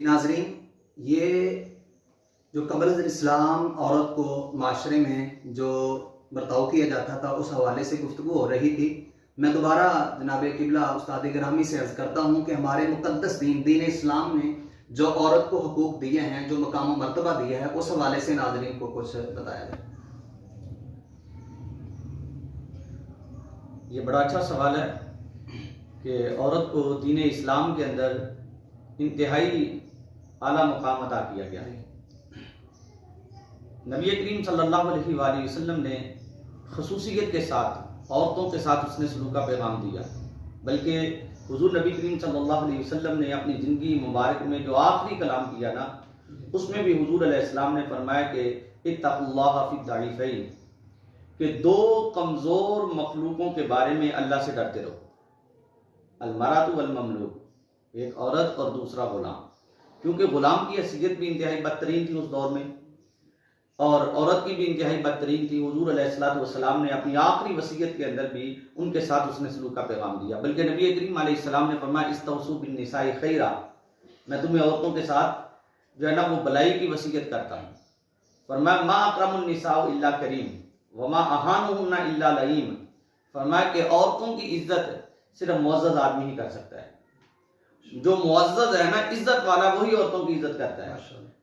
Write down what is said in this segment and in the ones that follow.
ناظرین، یہ جو قبل از اسلام عورت کو معاشرے میں جو برتاؤ کیا جاتا تھا اس حوالے سے گفتگو ہو رہی تھی۔ میں دوبارہ جناب قبلہ استاد گرامی سے عرض کرتا ہوں کہ ہمارے مقدس دین اسلام نے جو عورت کو حقوق دیے ہیں، جو مقام و مرتبہ دیا ہے، اس حوالے سے ناظرین کو کچھ بتایا جائے۔ یہ بڑا اچھا سوال ہے کہ عورت کو دین اسلام کے اندر انتہائی اعلیٰ مقام عطا کیا گیا ہے۔ نبی کریم صلی اللہ علیہ وآلہ وسلم نے خصوصیت کے ساتھ عورتوں کے ساتھ اس نے سلوک کا پیغام دیا، بلکہ حضور نبی کریم صلی اللہ علیہ وسلم نے اپنی زندگی مبارک میں جو آخری کلام کیا نا، اس میں بھی حضور علیہ السلام نے فرمایا کہ اتقوا اللہ فی الضعیفین، کہ دو کمزور مخلوقوں کے بارے میں اللہ سے ڈرتے رہو، المرأۃ والمملوک، ایک عورت اور دوسرا غلام، کیونکہ غلام کی حیثیت بھی انتہائی بدترین تھی اس دور میں، اور عورت کی بھی انتہائی بدترین تھی۔ حضور علیہ السلام نے اپنی آخری وصیت کے اندر بھی ان کے ساتھ اس نے سلوک کا پیغام دیا، بلکہ نبی کریم علیہ السلام نے فرمایا استوصوا بالنساء خیرا، میں تمہیں عورتوں کے ساتھ جو ہے نا وہ بھلائی کی وصیت کرتا ہوں۔ فرمایا ما اکرم النساء الا کریم وما اہانہن الا لئیم، فرمایا کہ عورتوں کی عزت صرف معزز آدمی ہی کر سکتا ہے، جو معزز ہے نا عزت والا وہی عورتوں کی عزت کرتا ہے،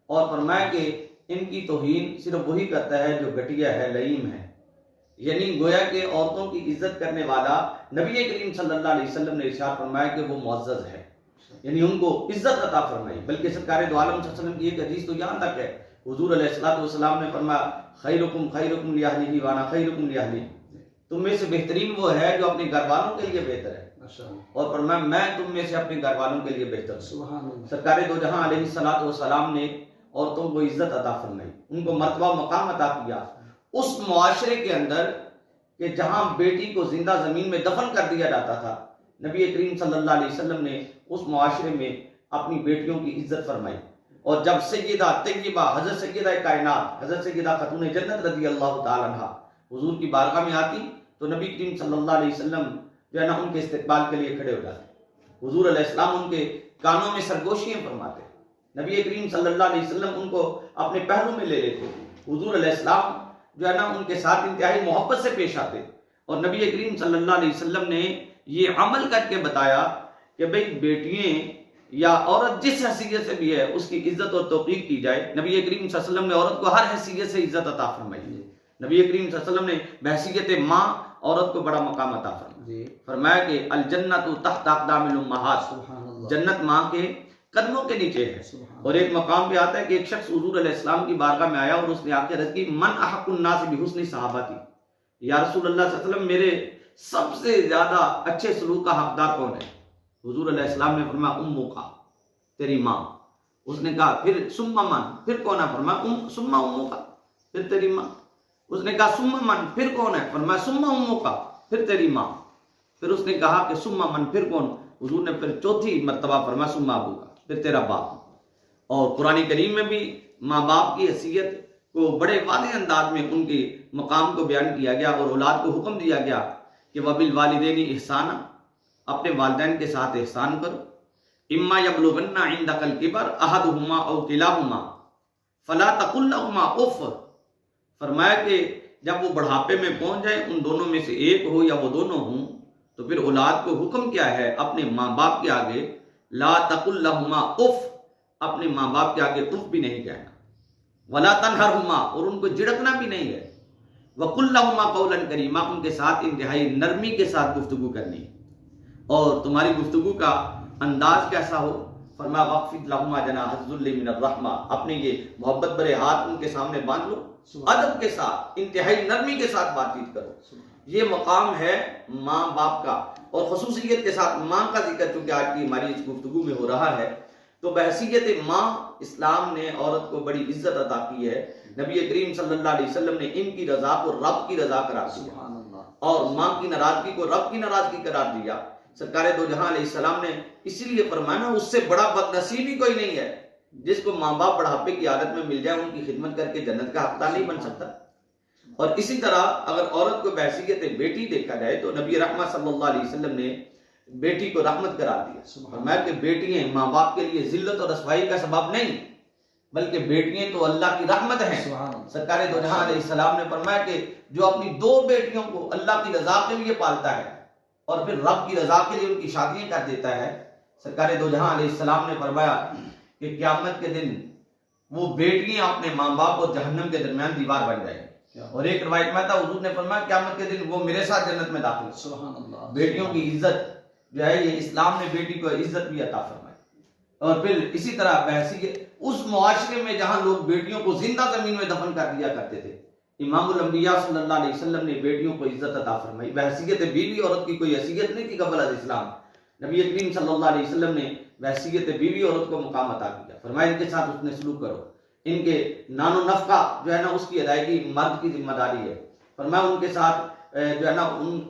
اور فرمایا کہ ان کی توہین صرف وہی کرتا ہے جو گھٹیا ہے، لئیم ہے، یعنی گویا کہ عورتوں کی عزت کرنے والا نبی کریم صلی اللہ علیہ وسلم نے ارشاد فرمایا کہ وہ معزز ہے، یعنی ان کو عزت عطا فرمائی۔ بلکہ سرکار دو عالم صلی اللہ علیہ وسلم کی ایک حدیث تو یہاں تک ہے، حضور علیہ السلام نے فرمایا خیرکم خیرکم لأہلہ وانا خیرکم لأہلی، تم میں سے بہترین وہ ہے جو اپنے گھر والوں کے لیے بہتر ہے، اور فرمایا میں تم میں سے اپنے گھر والوں کے لیے بہتر ہوں۔ سرکار دو جہاں علیہ السلام نے عورتوں کو عزت عطا فرمائی، ان کو مرتبہ مقام عطا کیا اس معاشرے کے اندر کہ جہاں بیٹی کو زندہ زمین میں دفن کر دیا جاتا تھا، نبی کریم صلی اللہ علیہ وسلم نے اس معاشرے میں اپنی بیٹیوں کی عزت فرمائی۔ اور جب سیدہ طیبہ حضرت سیدہ کائنات حضرت سیدہ خاتون جنت رضی اللہ تعالی عنہ حضور کی بارگاہ میں آتی تو نبی کریم صلی اللہ علیہ وسلم جو ہے نا ان کے استقبال کے لیے کھڑے ہو جاتے، حضور علیہ السلام ان کے کانوں میں سرگوشیاں فرماتے، نبی کریم صلی اللہ علیہ وسلم ان کو اپنے پہلو میں لے لیتے، حضور علیہ السلام جو ہے نا ان کے ساتھ انتہائی محبت سے پیش آتے، اور نبی کریم صلی اللہ علیہ وسلم نے یہ عمل کر کے بتایا کہ بھئی بیٹیاں یا عورت جس حیثیت سے بھی ہے اس کی عزت اور توقیر کی جائے۔ نبی کریم صلی اللہ علیہ وسلم نے عورت کو ہر حیثیت سے عزت عطا فرمائی ہے، نبی کریم صلی اللہ علیہ وسلم نے بحیثیت ماں عورت کو بڑا مقام عطا فرمایا، فرمایا کہ الجنت تحت اقدام الامہات، جنت ماں کے قدموں کے نیچے ہے۔ اور ایک مقام پہ آتا ہے کہ ایک شخص حضور علیہ السلام کی بارگاہ میں آیا اور اس نے آ کے عرض کی من احق الناس بحسن صحابتی، یا رسول اللہ صلی اللہ علیہ وسلم میرے سب سے زیادہ اچھے سلوک کا حقدار کون ہے؟ حضور علیہ السلام نے فرمایا امک، تیری ماں۔ اس نے کہا پھر ثم من، پھر کون ہے؟ فرمایا ثم امک، پھر تیری ماں۔ اس نے کہا ثم من، پھر کون ہے؟ فرمایا ثم امک، پھر تیری ماں۔ پھر اس نے کہا کہ ثم من، پھر کون؟ حضور نے پھر چوتھی مرتبہ فرمایا ثم ابوک، پھر تیرا باپ۔ اور قرآن کریم میں بھی ماں باپ کی حیثیت کو بڑے واضح انداز میں ان کے مقام کو بیان کیا گیا، اور اولاد کو حکم دیا گیا کہ وَبِالْوَالِدَيْنِ احسانا، اپنے والدین کے ساتھ احسان کرو، اما یبلغن عندک الکبر احدہما او کلاہما فلا تقل لہما اف، فرمایا کہ جب وہ بڑھاپے میں پہنچ جائے، ان دونوں میں سے ایک ہو یا وہ دونوں ہوں، تو پھر اولاد کو حکم کیا ہے اپنے ماں باپ کے آگے لا تقل لہما اف، اپنے ماں باپ کے آگے اف بھی نہیں کہنا، ولا تنہرہما، اور ان کو جھڑکنا بھی نہیں ہے، وقل لہما قولا کریما، ان کے ساتھ انتہائی نرمی کے ساتھ گفتگو کرنی، اور تمہاری گفتگو کا انداز کیسا ہو؟ فرمایا واخفض لہما جناح الذل من الرحمہ، اپنے یہ محبت بھرے ہاتھ ان کے سامنے باندھ لو، ادب کے ساتھ انتہائی نرمی کے ساتھ بات چیت کرو۔ یہ مقام ہے ماں باپ کا، اور خصوصیت کے ساتھ ماں کا ذکر چونکہ آج کی ہماری اس گفتگو میں ہو رہا ہے، تو بحیثیت ماں اسلام نے عورت کو بڑی عزت عطا کی ہے۔ نبی کریم صلی اللہ علیہ وسلم نے ان کی رضا کو رب کی رضا قرار دیا، اور ماں کی ناراضگی کو رب کی ناراضگی قرار دیا۔ سرکار دو جہاں علیہ السلام نے اسی لیے فرمایا اس سے بڑا بد نصیب ہی کوئی نہیں ہے جس کو ماں باپ بڑھاپے کی عادت میں مل جائے، ان کی خدمت کر کے جنت کا حقدار نہیں بن سکتا۔ اور اسی طرح اگر عورت کو بحیثیت بیٹی دیکھا جائے تو نبی رحمت صلی اللہ علیہ وسلم نے بیٹی کو رحمت قرار دیا. فرمایا کہ بیٹیاں ماں باپ کے لیے ذلت اور رسوائی کا سبب نہیں بلکہ بیٹیاں تو اللہ کی رحمت ہیں. سرکار دو جہاں علیہ السلام نے فرمایا کہ جو اپنی 2 بیٹیوں کو اللہ کی رضا کے لیے پالتا ہے اور پھر رب کی رضا کے لیے ان کی شادیاں کر دیتا ہے، سرکار دو جہاں علیہ السلام نے فرمایا کہ قیامت کے دن وہ بیٹیاں اپنے ماں باپ اور جہنم کے درمیان دیوار بن جائیں. اور ایک روایت میں تھا حضور نے فرمایا قیامت کے دن وہ میرے ساتھ جنت میں داخل. سبحان اللہ. بیٹیوں کی عزت جو ہے یہ اسلام نے بیٹی کو عزت بھی عطا فرمائی. اور پھر اسی طرح بحثیت اس معاشرے میں جہاں لوگ بیٹیوں کو زندہ زمین میں دفن کر دیا کرتے تھے، امام الانبیاء صلی اللہ علیہ وسلم نے بیٹیوں کو عزت عطا فرمائی. بحثیت بیوی عورت کی کوئی حیثیت نہیں تھی قبل از اسلام. نبی کریم صلی اللہ علیہ وسلم نے بحثیت بیوی عورت کو مقام عطا کیا. فرمایا ان کے ساتھ اس نے سلوک کرو، ان کے نان و نفقہ جو ہے نا اس کی ادائیگی مرد کی ذمہ داری ہے. فرمایا ان کے ساتھ جو ہے نا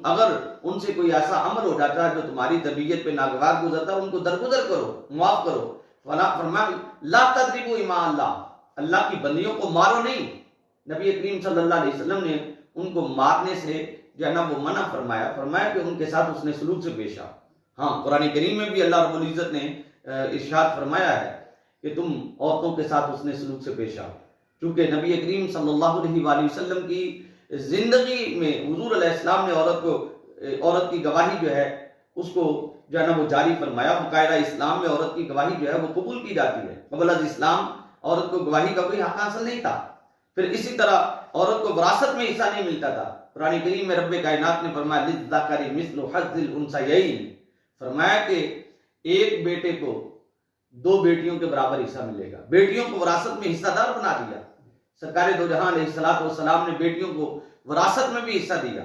اگر ان سے کوئی ایسا عمل ہو جاتا ہے جو تمہاری طبیعت پہ ناگوار گزرتا ہے ان کو درگزر کرو، معاف کرو. فرمایا لا تضربوا اماء اللہ، اللہ کی بندیوں کو مارو نہیں. نبی کریم صلی اللہ علیہ وسلم نے ان کو مارنے سے جو ہے نا وہ منع فرمایا. فرمایا کہ ان کے ساتھ اس نے سلوک سے پیش آ. ہاں قرآن کریم میں بھی اللہ رب العزت نے ارشاد فرمایا ہے کہ تم عورتوں کے ساتھ اس نے سلوک سے پیش آؤ. چونکہ نبی کریم صلی اللہ علیہ وآلہ وسلم کی زندگی میں حضور علیہ السلام نے عورت کی گواہی جو ہے اس کو جو ہے نا وہ جاری فرمایا. باقاعدہ اسلام میں عورت کی گواہی جو ہے وہ قبول کی جاتی ہے. قبل از اسلام عورت کو گواہی کا کوئی حق حاصل نہیں تھا. پھر اسی طرح عورت کو وراثت میں حصہ نہیں ملتا تھا. قرآن کریم میں رب کائنات نے فرمایا للذکر مثل حظ الانثیین، فرمایا کہ ایک بیٹے کو 2 بیٹیوں کے برابر حصہ ملے گا. بیٹیوں کو وراثت میں حصہ دار بنا دیا. سرکار دو جہاں علیہ السلام نے بیٹیوں کو وراثت میں بھی حصہ دیا.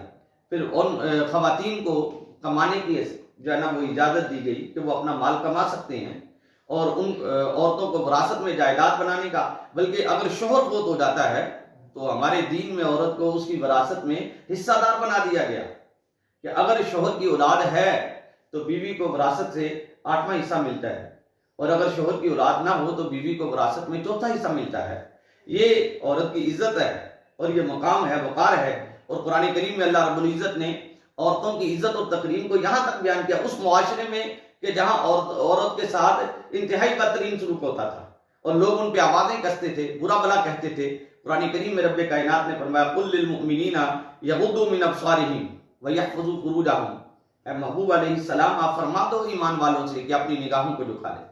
پھر ان خواتین کو کمانے کی جو ہے نا وہ اجازت دی گئی کہ وہ اپنا مال کما سکتے ہیں اور ان عورتوں کو وراثت میں جائیداد بنانے کا، بلکہ اگر شوہر فوت ہو جاتا ہے تو ہمارے دین میں عورت کو اس کی وراثت میں حصہ دار بنا دیا گیا کہ اگر شوہر کی اولاد ہے تو بیوی کو وراثت سے 8واں حصہ ملتا ہے اور اگر شوہر کی اولاد نہ ہو تو بیوی کو وراثت میں 4تھا حصہ ملتا ہے. یہ عورت کی عزت ہے اور یہ مقام ہے، وقار ہے. اور قرآن کریم میں اللہ رب العزت نے عورتوں کی عزت اور تکریم کو یہاں تک بیان کیا اس معاشرے میں کہ جہاں عورت کے ساتھ انتہائی بدترین سلوک ہوتا تھا اور لوگ ان پہ آوازیں کستے تھے، برا بلا کہتے تھے. قرآن کریم میں رب کائنات نے فرمایا قل للمؤمنین یغضوا من ابصارہم ویحفظوا فروجہم. اے محبوب علیہ السلام آپ فرما دو ایمان والوں سے کہ اپنی نگاہوں کو جھکا لیں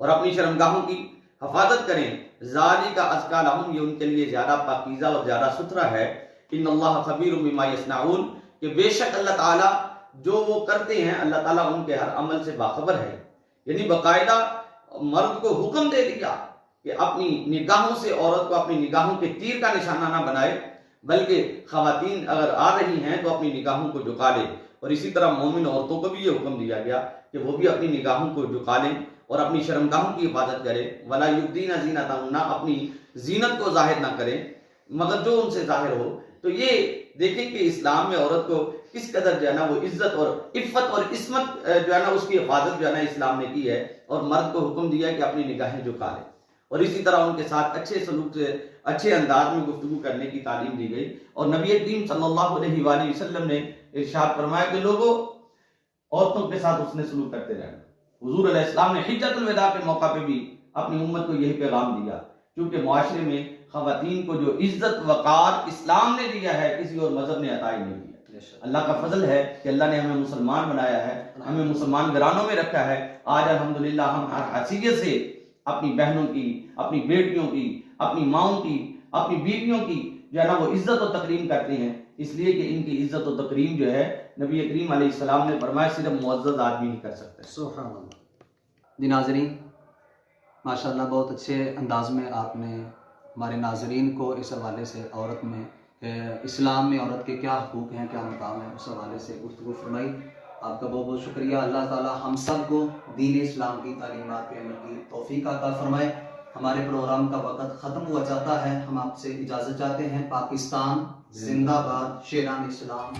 اور اپنی شرمگاہوں کی حفاظت کریں. ذالک ازکی لہم، یہ ان کے لیے زیادہ پاکیزہ اور زیادہ ستھرا ہے. ان اللہ خبیر بما یصنعون، کہ بے شک اللہ تعالیٰ جو وہ کرتے ہیں اللہ تعالیٰ ان کے ہر عمل سے باخبر ہے. یعنی باقاعدہ مرد کو حکم دے دیا کہ اپنی نگاہوں سے عورت کو اپنی نگاہوں کے تیر کا نشانہ نہ بنائے، بلکہ خواتین اگر آ رہی ہیں تو اپنی نگاہوں کو جھکا لیں. اور اسی طرح مومن عورتوں کو بھی یہ حکم دیا گیا کہ وہ بھی اپنی نگاہوں کو جھکا لیں اور اپنی شرمگاہوں کی حفاظت کریں. ولا یبدین زینتہن، اپنی زینت کو ظاہر نہ کریں مگر جو ان سے ظاہر ہو. تو یہ دیکھیں کہ اسلام میں عورت کو کس قدر جو ہے نا وہ عزت اور عفت اور عصمت جو ہے نا اس کی حفاظت جو ہے نا اسلام نے کی ہے اور مرد کو حکم دیا کہ اپنی نگاہیں جھکا لیں. اور اسی طرح ان کے ساتھ اچھے سلوک سے اچھے انداز میں گفتگو کرنے کی تعلیم دی گئی. اور نبی کریم صلی اللہ علیہ وآلہ وسلم نے ارشاد فرمایا کہ لوگوں عورتوں کے ساتھ اس نے سلوک کرتے رہنا. حضور علیہ السلام نے حجۃ الوداع کے موقع پہ بھی اپنی امت کو یہی پیغام دیا، کیونکہ معاشرے میں خواتین کو جو عزت وقار اسلام نے دیا ہے کسی اور مذہب نے عطا ہی نہیں دیا. اللہ کا فضل ہے کہ اللہ نے ہمیں مسلمان بنایا ہے، ہمیں مسلمان گھرانوں میں رکھا ہے. آج الحمدللہ ہم ہر حیثیت سے اپنی بہنوں کی، اپنی بیٹیوں کی، اپنی ماؤں کی، اپنی بیویوں کی جو ہے نا وہ عزت و تکریم کرتے ہیں، اس لیے کہ ان کی عزت و تکریم جو ہے نبی کریم علیہ السلام نے فرمایا صرف معزز آدمی ہی کر سکتے. سبحان اللہ. جی ناظرین، ماشاءاللہ بہت اچھے انداز میں آپ نے ہمارے ناظرین کو اس حوالے سے عورت میں اسلام میں عورت کے کیا حقوق ہیں، کیا مقام ہے، اس حوالے سے گفتگو فرمائی. آپ کا بہت بہت شکریہ. اللہ تعالیٰ ہم سب کو دین اسلام کی تعلیمات پہ عمل کی توفیق عطا فرمائے. ہمارے پروگرام کا وقت ختم ہوا جاتا ہے، ہم آپ سے اجازت چاہتے ہیں. پاکستان زندہ باد، شیران اسلام.